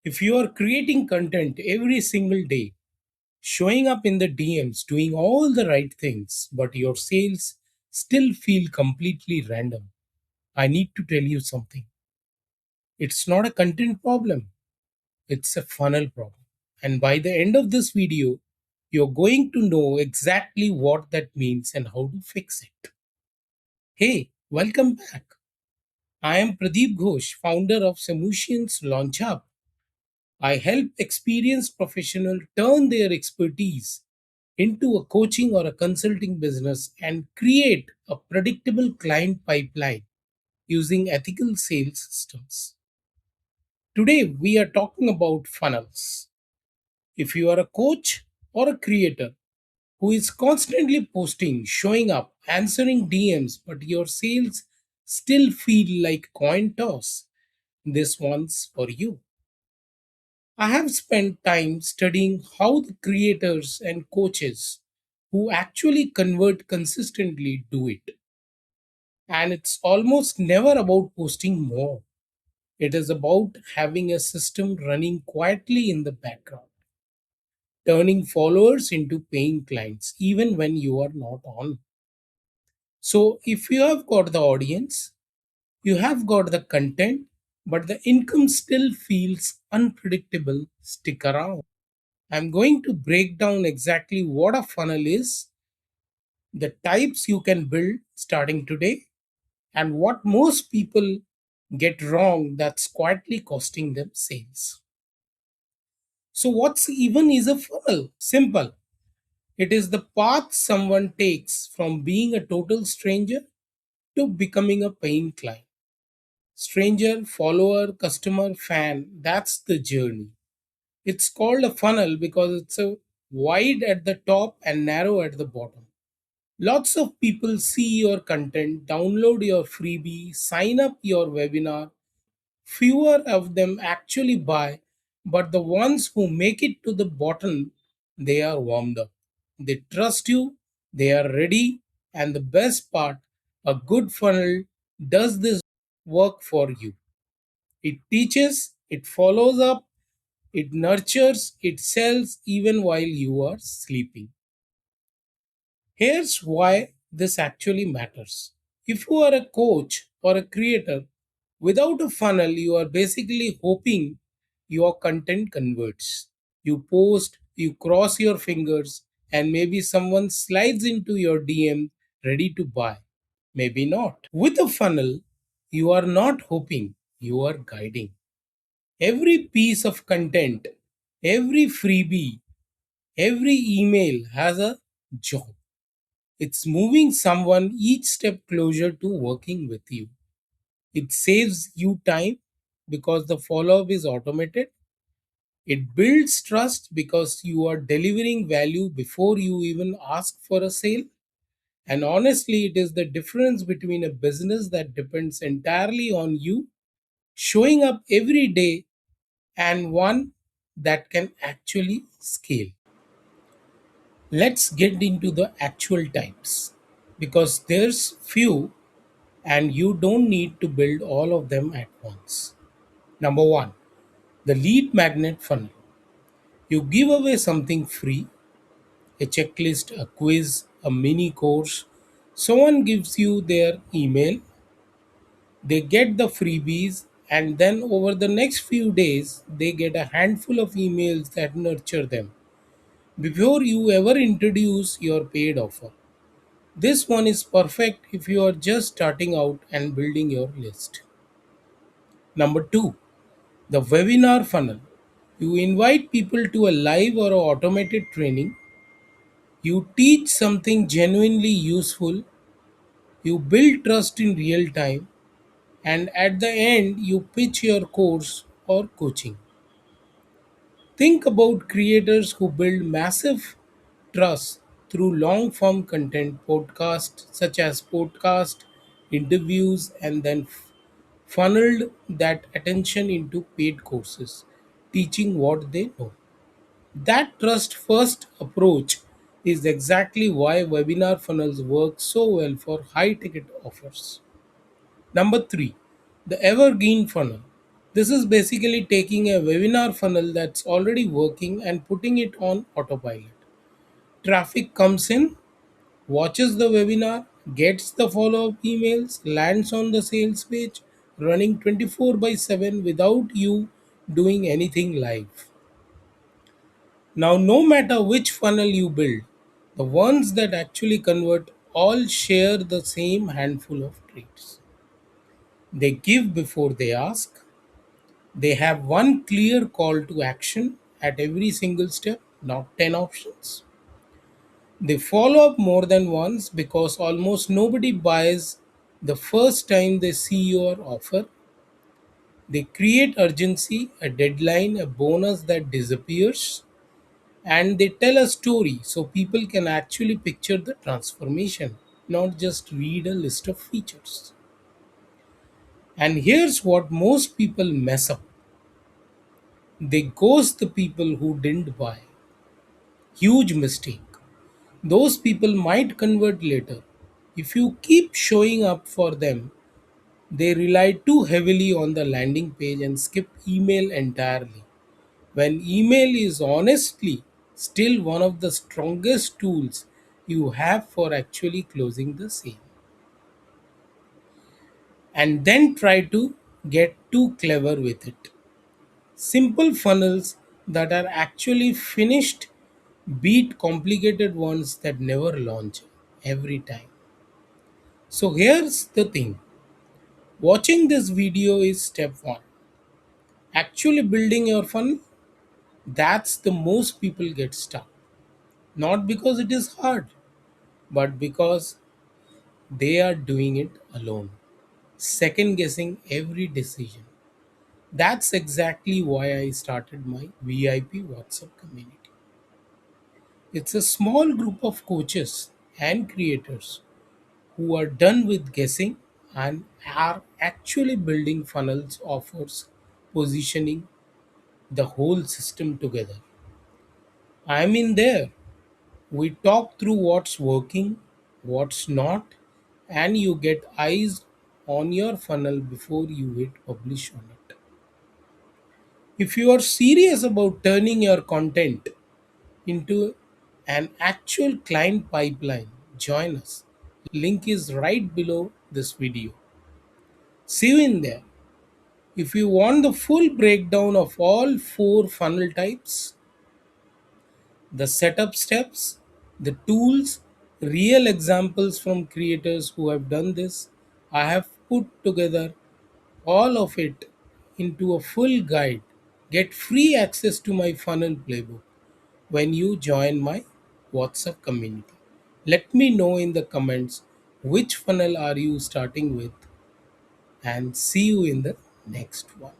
If you are creating content every single day, showing up in the DMs, doing all the right things, but your sales still feel completely random, I need to tell you something. It's not a content problem, it's a funnel problem. And by the end of this video, you're going to know exactly what that means and how to fix it. Hey, welcome back. I am Pradeep Ghosh, founder of Solutions Launch Hub. I help experienced professionals turn their expertise into a coaching or a consulting business and create a predictable client pipeline using ethical sales systems. Today, we are talking about funnels. If you are a coach or a creator who is constantly posting, showing up, answering DMs, but your sales still feel like coin toss, this one's for you. I have spent time studying how the creators and coaches who actually convert consistently do it. And it's almost never about posting more. It is about having a system running quietly in the background, turning followers into paying clients even when you are not on. So, if you have got the audience, you have got the content, but the income still feels unpredictable, stick around. I'm going to break down exactly what a funnel is, the types you can build starting today, and what most people get wrong that's quietly costing them sales. So, what's even is a funnel? Simple. It is the path someone takes from being a total stranger to becoming a paying client. Stranger, follower, customer, fan, that's the journey. It's called a funnel because it's a wide at the top and narrow at the bottom. Lots of people see your content, download your freebie, sign up your webinar. Fewer of them actually buy, but the ones who make it to the bottom, they are warmed up. They trust you, they are ready, and the best part, a good funnel does this work for you. It teaches, it follows up, it nurtures, it sells even while you are sleeping. Here's why this actually matters. If you are a coach or a creator, without a funnel, you are basically hoping your content converts. You post, you cross your fingers, and maybe someone slides into your DM ready to buy. Maybe not. With a funnel, you are not hoping, you are guiding. Every piece of content, every freebie, every email has a job. It's moving someone each step closer to working with you. It saves you time because the follow up is automated. It builds trust because you are delivering value before you even ask for a sale. And honestly, it is the difference between a business that depends entirely on you showing up every day and one that can actually scale. Let's get into the actual types because there's few and you don't need to build all of them at once. Number 1, the lead magnet funnel. You give away something free, a checklist, a quiz, a mini course. Someone gives you their email, they get the freebies, and then over the next few days, they get a handful of emails that nurture them before you ever introduce your paid offer. This one is perfect if you are just starting out and building your list. Number 2, the webinar funnel. You invite people to a live or a automated training. You teach something genuinely useful. You build trust in real time. And at the end, you pitch your course or coaching. Think about creators who build massive trust through long form content, podcasts such as podcast, interviews, and then funneled that attention into paid courses, teaching what they know. That trust first approach is exactly why webinar funnels work so well for high ticket offers. Number 3, the evergreen funnel. This is basically taking a webinar funnel that's already working and putting it on autopilot. Traffic comes in, watches the webinar, gets the follow up emails, lands on the sales page, running 24 by 7 without you doing anything live. Now, no matter which funnel you build, the ones that actually convert all share the same handful of traits. They give before they ask, they have one clear call to action at every single step, not 10 options. They follow up more than once because almost nobody buys the first time they see your offer. They create urgency, a deadline, a bonus that disappears, and they tell a story so people can actually picture the transformation, not just read a list of features. And here's what most people mess up: they ghost the people who didn't buy. Huge mistake. Those people might convert later. If you keep showing up for them, they rely too heavily on the landing page and skip email entirely. When email is honestly still one of the strongest tools you have for actually closing the sale. And then try to get too clever with it. Simple funnels that are actually finished beat complicated ones that never launch every time. So here's the thing: watching this video is step one. Actually building your funnel, that's the most people get stuck. Not because it is hard, but because they are doing it alone, second guessing every decision. That's exactly why I started my VIP WhatsApp community. It's a small group of coaches and creators who are done with guessing and are actually building funnels, offers, positioning, the whole system together. I'm in there. We talk through what's working, what's not, and you get eyes on your funnel before you hit publish on it. If you are serious about turning your content into an actual client pipeline, join us. Link is right below this video. See you in there. If you want the full breakdown of all four funnel types, the setup steps, the tools, real examples from creators who have done this, I have put together all of it into a full guide. Get free access to my funnel playbook when you join my WhatsApp community. Let me know in the comments which funnel are you starting with, and see you in the next one.